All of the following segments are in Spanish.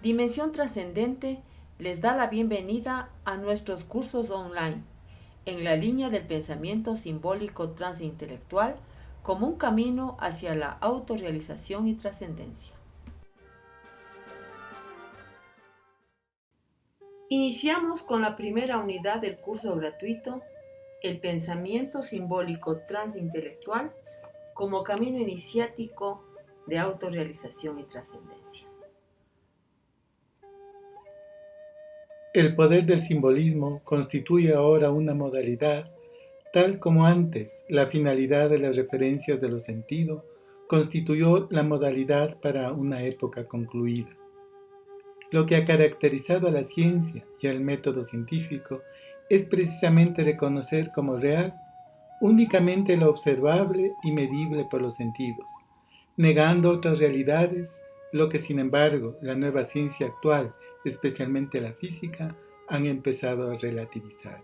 Dimensión Trascendente les da la bienvenida a nuestros cursos online en la línea del pensamiento simbólico transintelectual como un camino hacia la autorrealización y trascendencia. Iniciamos con la primera unidad del curso gratuito, el pensamiento simbólico transintelectual como camino iniciático de autorrealización y trascendencia. El poder del simbolismo constituye ahora una modalidad, tal como antes la finalidad de las referencias de los sentidos constituyó la modalidad para una época concluida. Lo que ha caracterizado a la ciencia y al método científico es precisamente reconocer como real únicamente lo observable y medible por los sentidos, negando otras realidades, lo que sin embargo la nueva ciencia actual, especialmente la física, han empezado a relativizar.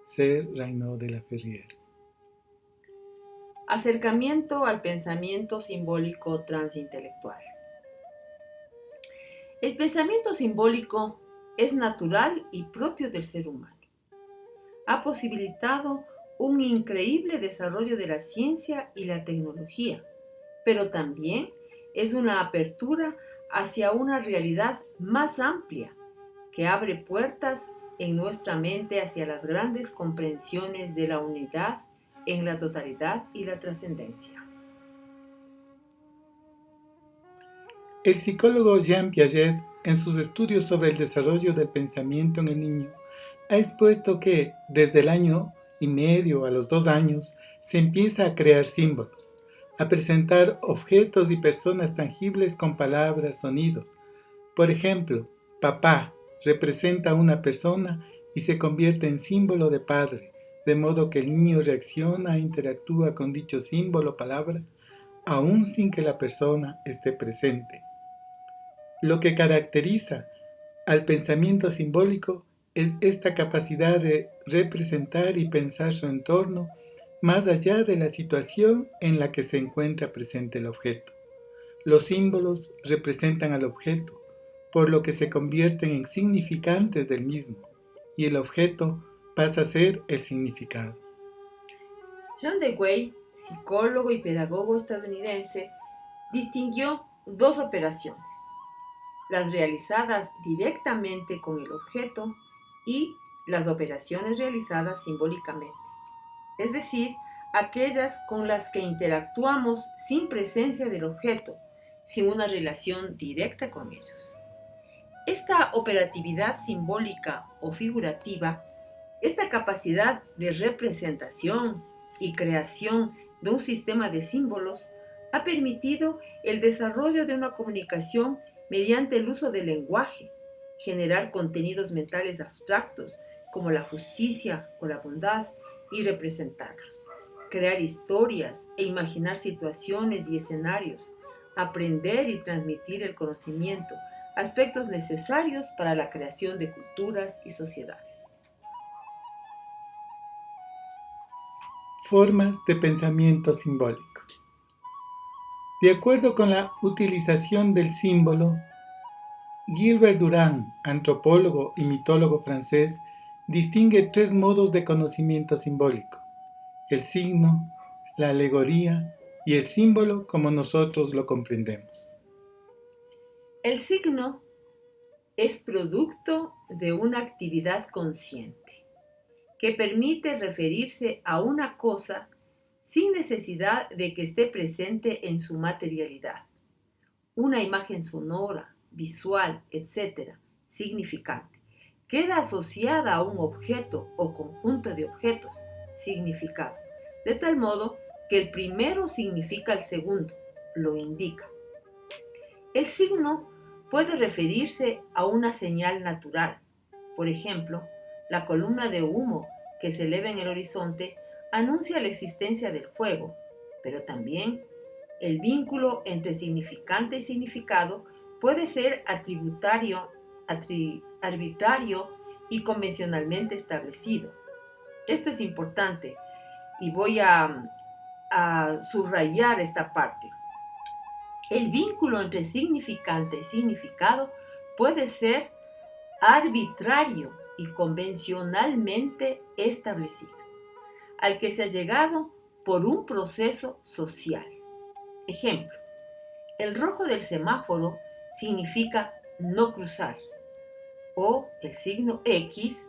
C. Raynaud de la Ferrière. Acercamiento al pensamiento simbólico transintelectual. El pensamiento simbólico es natural y propio del ser humano. Ha posibilitado un increíble desarrollo de la ciencia y la tecnología, pero también es una apertura hacia una realidad más amplia que abre puertas en nuestra mente hacia las grandes comprensiones de la unidad en la totalidad y la trascendencia. El psicólogo Jean Piaget, en sus estudios sobre el desarrollo del pensamiento en el niño, ha expuesto que desde el año y medio a los 2 años se empieza a crear símbolos, a presentar objetos y personas tangibles con palabras, sonidos. Por ejemplo, papá representa a una persona y se convierte en símbolo de padre, de modo que el niño reacciona e interactúa con dicho símbolo o palabra, aun sin que la persona esté presente. Lo que caracteriza al pensamiento simbólico es esta capacidad de representar y pensar su entorno más allá de la situación en la que se encuentra presente el objeto. Los símbolos representan al objeto, por lo que se convierten en significantes del mismo, y el objeto pasa a ser el significado. John Dewey, psicólogo y pedagogo estadounidense, distinguió dos operaciones: las realizadas directamente con el objeto y las operaciones realizadas simbólicamente, es decir, aquellas con las que interactuamos sin presencia del objeto, sin una relación directa con ellos. Esta operatividad simbólica o figurativa, esta capacidad de representación y creación de un sistema de símbolos, ha permitido el desarrollo de una comunicación mediante el uso del lenguaje, generar contenidos mentales abstractos como la justicia o la bondad y representarlos, crear historias e imaginar situaciones y escenarios, aprender y transmitir el conocimiento, aspectos necesarios para la creación de culturas y sociedades. Formas de pensamiento simbólico. De acuerdo con la utilización del símbolo, Gilbert Durand, antropólogo y mitólogo francés, distingue 3 modos de conocimiento simbólico: el signo, la alegoría y el símbolo como nosotros lo comprendemos. El signo es producto de una actividad consciente que permite referirse a una cosa sin necesidad de que esté presente en su materialidad. Una imagen sonora, visual, etc., significante, queda asociada a un objeto o conjunto de objetos, significado, de tal modo que el primero significa al segundo, lo indica. El signo puede referirse a una señal natural. Por ejemplo, la columna de humo que se eleva en el horizonte anuncia la existencia del fuego, pero también el vínculo entre significante y significado puede ser arbitrario y convencionalmente establecido. Esto es importante y voy a subrayar esta parte. El vínculo entre significante y significado puede ser arbitrario y convencionalmente establecido, al que se ha llegado por un proceso social. Ejemplo, el rojo del semáforo significa no cruzar, o el signo X,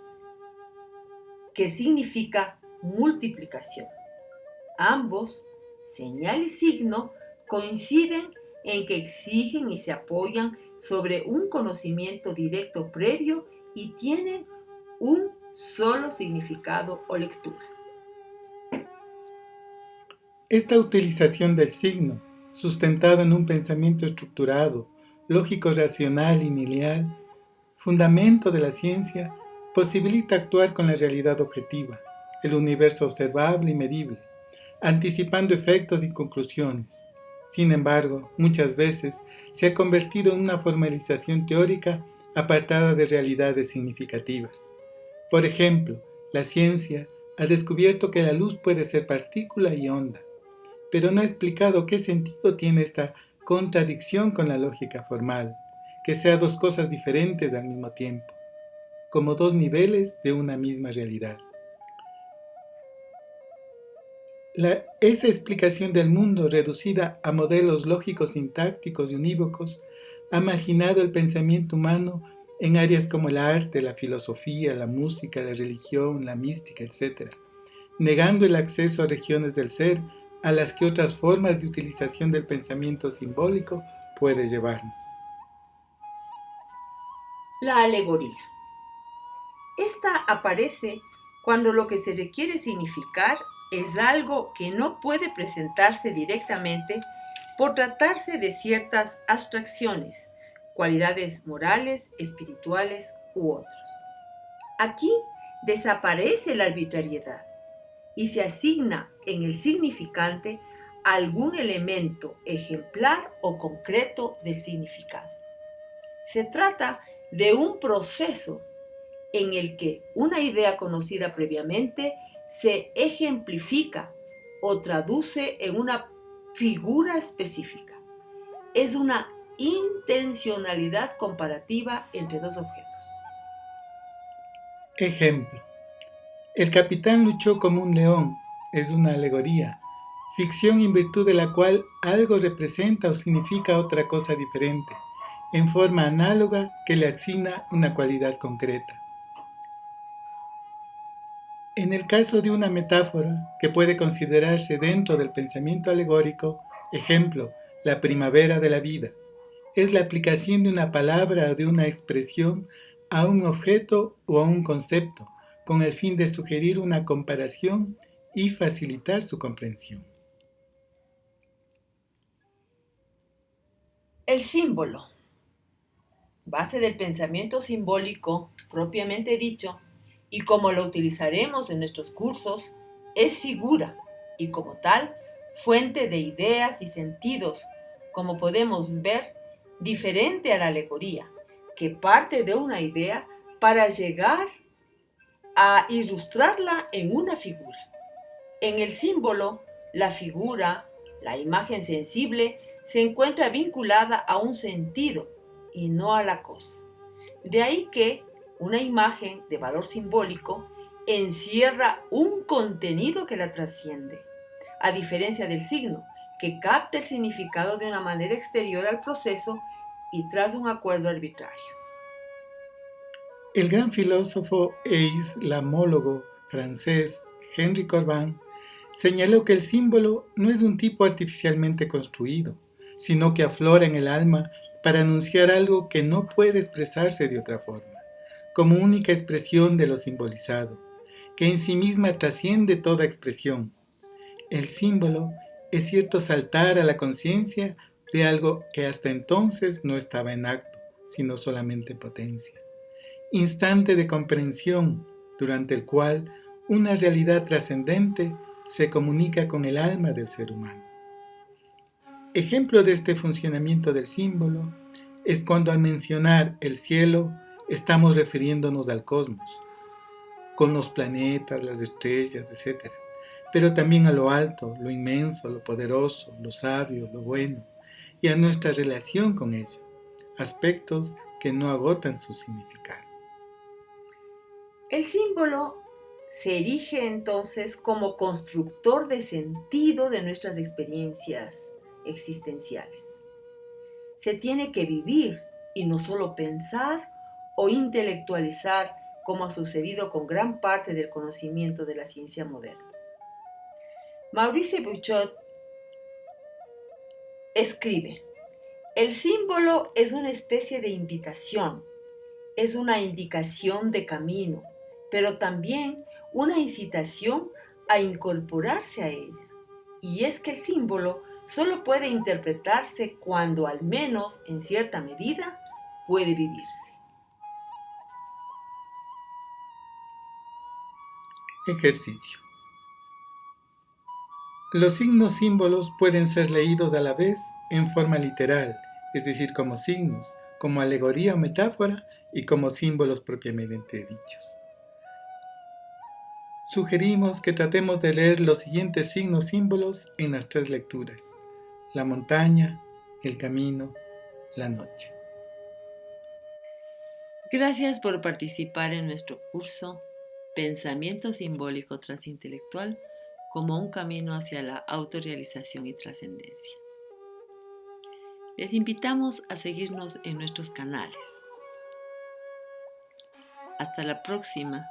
que significa multiplicación. Ambos, señal y signo, coinciden en que exigen y se apoyan sobre un conocimiento directo previo y tienen un solo significado o lectura. Esta utilización del signo, sustentada en un pensamiento estructurado, lógico, racional y lineal, fundamento de la ciencia, posibilita actuar con la realidad objetiva, el universo observable y medible, anticipando efectos y conclusiones. Sin embargo, muchas veces se ha convertido en una formalización teórica apartada de realidades significativas. Por ejemplo, la ciencia ha descubierto que la luz puede ser partícula y onda, pero no ha explicado qué sentido tiene esta contradicción con la lógica formal, que sea dos cosas diferentes al mismo tiempo, como dos niveles de una misma realidad. Esa explicación del mundo reducida a modelos lógicos sintácticos y unívocos ha marginado el pensamiento humano en áreas como el arte, la filosofía, la música, la religión, la mística, etc., negando el acceso a regiones del ser a las que otras formas de utilización del pensamiento simbólico puede llevarnos. La alegoría. Esta aparece cuando lo que se requiere significar es algo que no puede presentarse directamente por tratarse de ciertas abstracciones, cualidades morales, espirituales u otros. Aquí desaparece la arbitrariedad y se asigna en el significante algún elemento ejemplar o concreto del significado. Se trata de un proceso en el que una idea conocida previamente se ejemplifica o traduce en una figura específica. Es una intencionalidad comparativa entre dos objetos. Ejemplo: el capitán luchó como un león es una alegoría, ficción en virtud de la cual algo representa o significa otra cosa diferente, en forma análoga que le asigna una cualidad concreta. En el caso de una metáfora que puede considerarse dentro del pensamiento alegórico, ejemplo, la primavera de la vida, es la aplicación de una palabra o de una expresión a un objeto o a un concepto, con el fin de sugerir una comparación y facilitar su comprensión. El símbolo, base del pensamiento simbólico propiamente dicho, y como lo utilizaremos en nuestros cursos, es figura y como tal, fuente de ideas y sentidos, como podemos ver, diferente a la alegoría, que parte de una idea para llegar a ilustrarla en una figura. En el símbolo, la figura, la imagen sensible, se encuentra vinculada a un sentido y no a la cosa. De ahí que una imagen de valor simbólico encierra un contenido que la trasciende, a diferencia del signo, que capta el significado de una manera exterior al proceso y tras un acuerdo arbitrario. El gran filósofo e islamólogo francés Henry Corbin señaló que el símbolo no es un tipo artificialmente construido, sino que aflora en el alma para anunciar algo que no puede expresarse de otra forma, como única expresión de lo simbolizado, que en sí misma trasciende toda expresión. El símbolo es cierto saltar a la conciencia de algo que hasta entonces no estaba en acto, sino solamente en potencia. Instante de comprensión durante el cual una realidad trascendente se comunica con el alma del ser humano. Ejemplo de este funcionamiento del símbolo es cuando al mencionar el cielo estamos refiriéndonos al cosmos, con los planetas, las estrellas, etc., pero también a lo alto, lo inmenso, lo poderoso, lo sabio, lo bueno, y a nuestra relación con ello, aspectos que no agotan su significado. El símbolo se erige entonces como constructor de sentido de nuestras experiencias existenciales. Se tiene que vivir y no solo pensar o intelectualizar como ha sucedido con gran parte del conocimiento de la ciencia moderna. Maurice Buchot escribe: el símbolo es una especie de invitación, es una indicación de camino, pero también una incitación a incorporarse a ella. Y es que el símbolo solo puede interpretarse cuando, al menos en cierta medida, puede vivirse. Ejercicio. Los signos símbolos pueden ser leídos a la vez en forma literal, es decir, como signos, como alegoría o metáfora y como símbolos propiamente dichos. Sugerimos que tratemos de leer los siguientes signos símbolos en las 3 lecturas: la montaña, el camino, la noche. Gracias por participar en nuestro curso Pensamiento Simbólico Transintelectual como un camino hacia la autorrealización y trascendencia. Les invitamos a seguirnos en nuestros canales. Hasta la próxima.